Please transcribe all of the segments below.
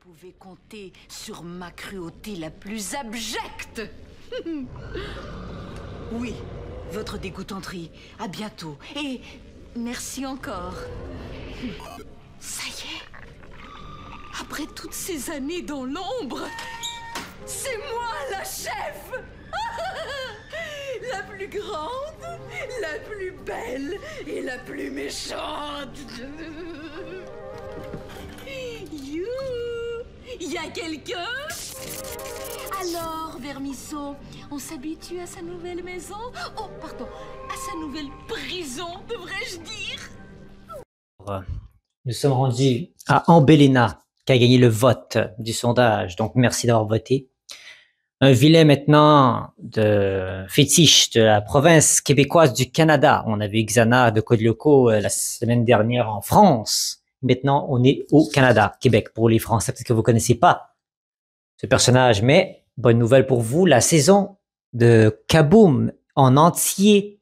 pouvez compter sur ma cruauté la plus abjecte. Oui, votre dégoûtanterie. À bientôt. Et merci encore. Ça y est. Après toutes ces années dans l'ombre, c'est moi la chef. La plus grande, la plus belle et la plus méchante. You, y a quelqu'un? Alors, Vermisseau, on s'habitue à sa nouvelle maison? Oh, pardon, à sa nouvelle prison, devrais-je dire? Nous sommes rendus à Ambelina, qui a gagné le vote du sondage. Donc, merci d'avoir voté. Un vilain maintenant de fétiche de la province québécoise du Canada. On a vu Xana de Codelco la semaine dernière en France. Maintenant, on est au Canada, Québec, pour les Français, parce que vous connaissez pas ce personnage. Mais, bonne nouvelle pour vous, la saison de Kaboom en entier.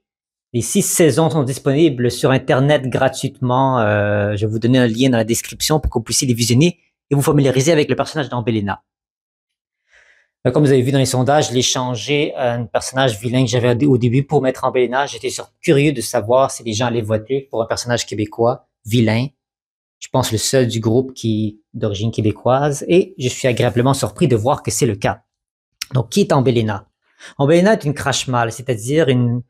Les 6 saisons sont disponibles sur Internet gratuitement. Je vais vous donner un lien dans la description pour que vous puissiez les visionner et vous familiariser avec le personnage d'Ambelina. Comme vous avez vu dans les sondages, je l'ai changé à un personnage vilain que j'avais au début pour mettre Ambelina. J'étais curieux de savoir si les gens allaient voter pour un personnage québécois vilain. Je pense le seul du groupe qui est d'origine québécoise. Et je suis agréablement surpris de voir que c'est le cas. Donc, qui est Ambelina? Ambelina est une crash-mal, c'est-à-dire une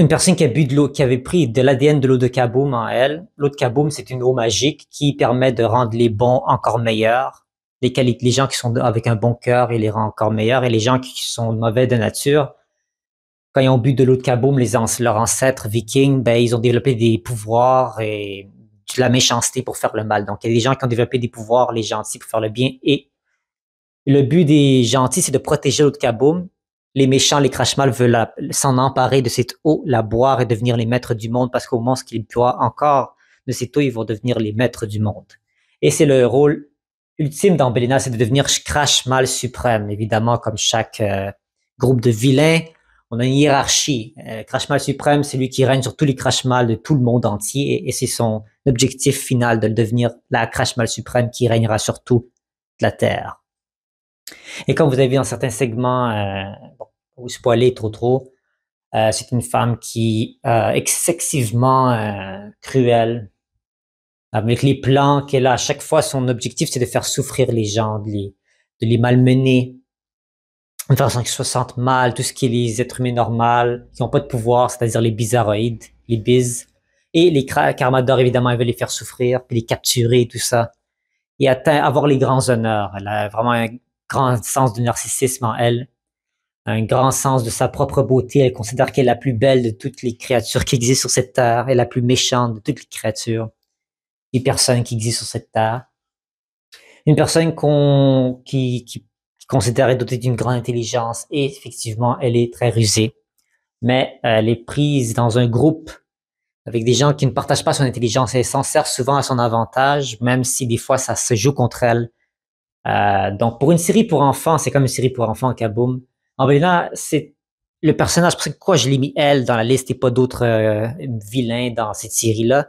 personne qui a bu de l'eau, qui avait pris de l'ADN de l'eau de Kaboom en elle. L'eau de Kaboom, c'est une eau magique qui permet de rendre les bons encore meilleurs. Les gens qui sont avec un bon cœur, il les rend encore meilleurs. Et les gens qui sont mauvais de nature, quand ils ont bu de l'eau de Kaboom, leurs ancêtres vikings, ben, ils ont développé des pouvoirs et de la méchanceté pour faire le mal. Donc, il y a des gens qui ont développé des pouvoirs, les gentils, pour faire le bien. Et le but des gentils, c'est de protéger l'eau de Kaboom. Les méchants, les crash-mal veulent s'en emparer de cette eau, la boire et devenir les maîtres du monde parce qu'au moment où ils boivent encore de cette eau, ils vont devenir les maîtres du monde. Et c'est le rôle ultime d'Ambelina, c'est de devenir crash-mal suprême. Évidemment, comme chaque groupe de vilains, on a une hiérarchie. Crash-mal suprême, c'est lui qui règne sur tous les crash-mal de tout le monde entier et c'est son objectif final de devenir la crash-mal suprême qui régnera sur toute la Terre. Et comme vous avez vu dans certains segments, bon, vous spoiler trop, c'est une femme qui est excessivement cruelle. Avec les plans qu'elle a, à chaque fois, son objectif, c'est de faire souffrir les gens, de les malmener, de façon qu'ils se sentent mal, tout ce qui est les êtres humains normaux, qui n'ont pas de pouvoir, c'est-à-dire les bizarroïdes, les biz. Et les Carmador, évidemment, elle veut les faire souffrir, puis les capturer et tout ça. Et avoir les grands honneurs. Elle a vraiment un grand sens du narcissisme en elle, un grand sens de sa propre beauté. Elle considère qu'elle est la plus belle de toutes les créatures qui existent sur cette terre, et la plus méchante de toutes les créatures. Les personnes qui existent sur cette terre. Une personne qui considère être dotée d'une grande intelligence et effectivement, elle est très rusée. Mais elle est prise dans un groupe avec des gens qui ne partagent pas son intelligence et elle s'en sert souvent à son avantage, même si des fois ça se joue contre elle. Donc pour une série pour enfants, c'est comme une série pour enfants, Kaboom. Ambelina, c'est le personnage, pourquoi je l'ai mis elle dans la liste et pas d'autres vilains dans cette série-là.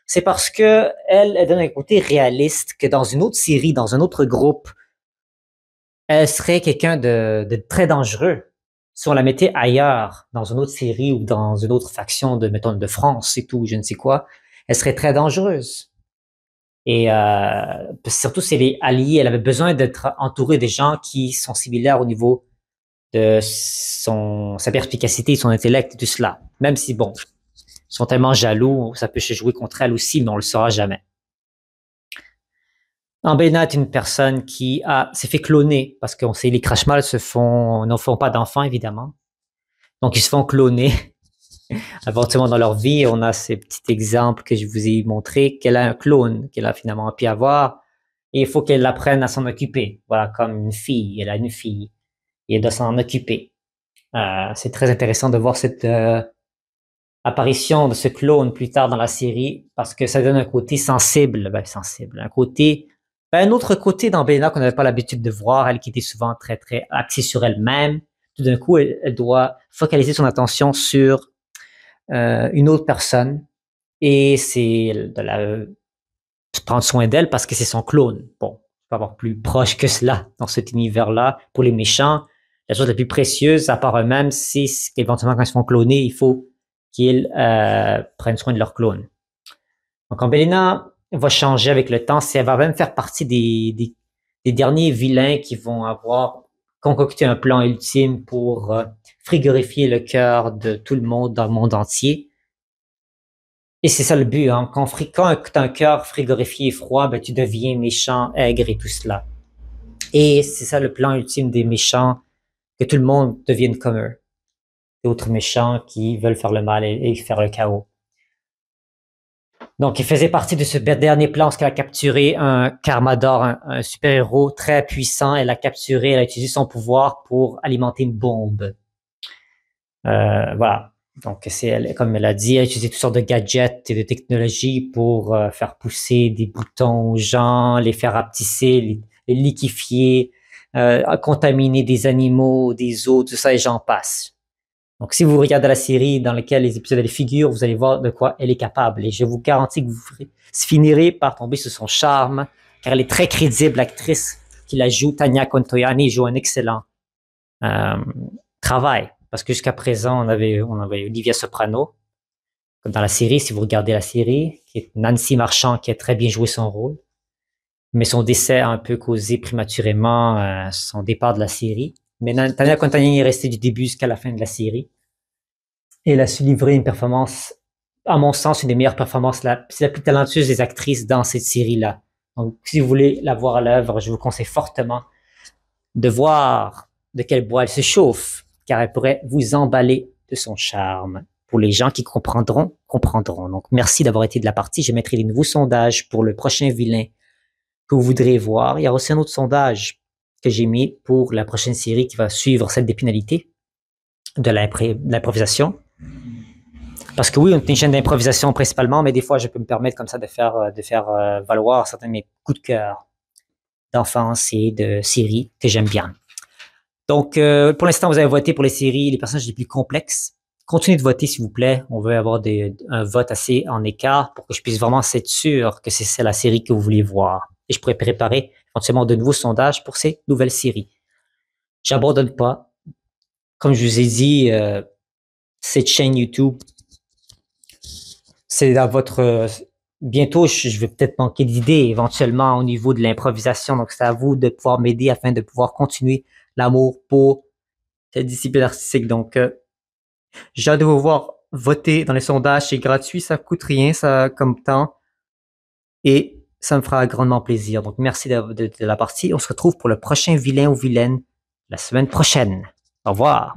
C'est parce que elle donne un côté réaliste que dans une autre série, dans un autre groupe, elle serait quelqu'un de très dangereux. Si on la mettait ailleurs, dans une autre série ou dans une autre faction mettons, de France et tout, je ne sais quoi, elle serait très dangereuse. Et surtout, si elle est alliée, elle avait besoin d'être entourée des gens qui sont similaires au niveau de sa perspicacité, son intellect et tout cela. Même si, bon, sont tellement jaloux, ça peut se jouer contre elle aussi, mais on le saura jamais. Ambelina est une personne qui s'est fait cloner, parce qu'on sait les crash-mal ne font pas d'enfants, évidemment. Donc, ils se font cloner éventuellement dans leur vie. On a ces petits exemples que je vous ai montrés, qu'elle a un clone, qu'elle a finalement pu avoir, et il faut qu'elle apprenne à s'en occuper. Voilà, comme une fille, elle a une fille, et elle doit s'en occuper. C'est très intéressant de voir cette apparition de ce clone plus tard dans la série parce que ça donne un côté sensible, un autre côté d'Ambelina qu'on n'avait pas l'habitude de voir, elle qui était souvent très très axée sur elle-même. Tout d'un coup, elle doit focaliser son attention sur une autre personne et c'est prendre soin d'elle parce que c'est son clone. Bon, il faut avoir plus proche que cela dans cet univers-là. Pour les méchants, la chose la plus précieuse, à part eux-mêmes, c'est qu'éventuellement, quand ils se font cloner, il faut qu'ils prennent soin de leur clone. Donc, Ambelina va changer avec le temps. Elle va même faire partie des derniers vilains qui vont avoir concocté un plan ultime pour frigorifier le cœur de tout le monde dans le monde entier. Et c'est ça le but, hein. Quand t'as un cœur frigorifié et froid, ben, tu deviens méchant, aigre et tout cela. Et c'est ça le plan ultime des méchants, que tout le monde devienne comme eux. D'autres méchants qui veulent faire le mal et faire le chaos. Donc, il faisait partie de ce dernier plan parce qu'elle a capturé un Karmador, un super-héros très puissant. Elle a capturé, elle a utilisé son pouvoir pour alimenter une bombe. Voilà. Donc, comme elle a dit, elle a utilisé toutes sortes de gadgets et de technologies pour faire pousser des boutons aux gens, les faire rapetisser, les liquéfier, contaminer des animaux, des eaux, tout ça, et j'en passe. Donc, si vous regardez la série dans laquelle les épisodes elle figurent, vous allez voir de quoi elle est capable. Et je vous garantis que vous finirez par tomber sur son charme, car elle est très crédible, l'actrice qui la joue, Tania Contoyani, joue un excellent travail. Parce que jusqu'à présent, on avait Olivia Soprano, comme dans la série, si vous regardez la série, qui est Nancy Marchand, qui a très bien joué son rôle. Mais son décès a un peu causé prématurément son départ de la série. Mais Tania Contoyani est restée du début jusqu'à la fin de la série. Et elle a su livrer une performance, à mon sens, une des meilleures performances. C'est la plus talentueuse des actrices dans cette série-là. Donc, si vous voulez la voir à l'œuvre, je vous conseille fortement de voir de quel bois elle se chauffe, car elle pourrait vous emballer de son charme. Pour les gens qui comprendront, comprendront. Donc, merci d'avoir été de la partie. Je mettrai les nouveaux sondages pour le prochain vilain que vous voudrez voir. Il y a aussi un autre sondage que j'ai mis pour la prochaine série qui va suivre celle des pénalités, de l'improvisation. Parce que oui, on est une chaîne d'improvisation principalement, mais des fois, je peux me permettre comme ça de faire valoir certains de mes coups de cœur d'enfance et de séries que j'aime bien. Donc, pour l'instant, vous avez voté pour les séries, les personnages les plus complexes. Continuez de voter, s'il vous plaît. On veut avoir un vote assez en écart pour que je puisse vraiment être sûr que c'est la série que vous voulez voir. Et je pourrais préparer éventuellement de nouveaux sondages pour ces nouvelles séries. J'abandonne pas. Comme je vous ai dit, cette chaîne YouTube, c'est dans votre... bientôt, je vais peut-être manquer d'idées éventuellement au niveau de l'improvisation. Donc, c'est à vous de pouvoir m'aider afin de pouvoir continuer l'amour pour cette discipline artistique. Donc, j'ai hâte de vous voir voter dans les sondages. C'est gratuit, ça coûte rien, ça comme temps. Et ça me fera grandement plaisir. Donc, merci de la partie. On se retrouve pour le prochain vilain ou vilaine la semaine prochaine. Au revoir.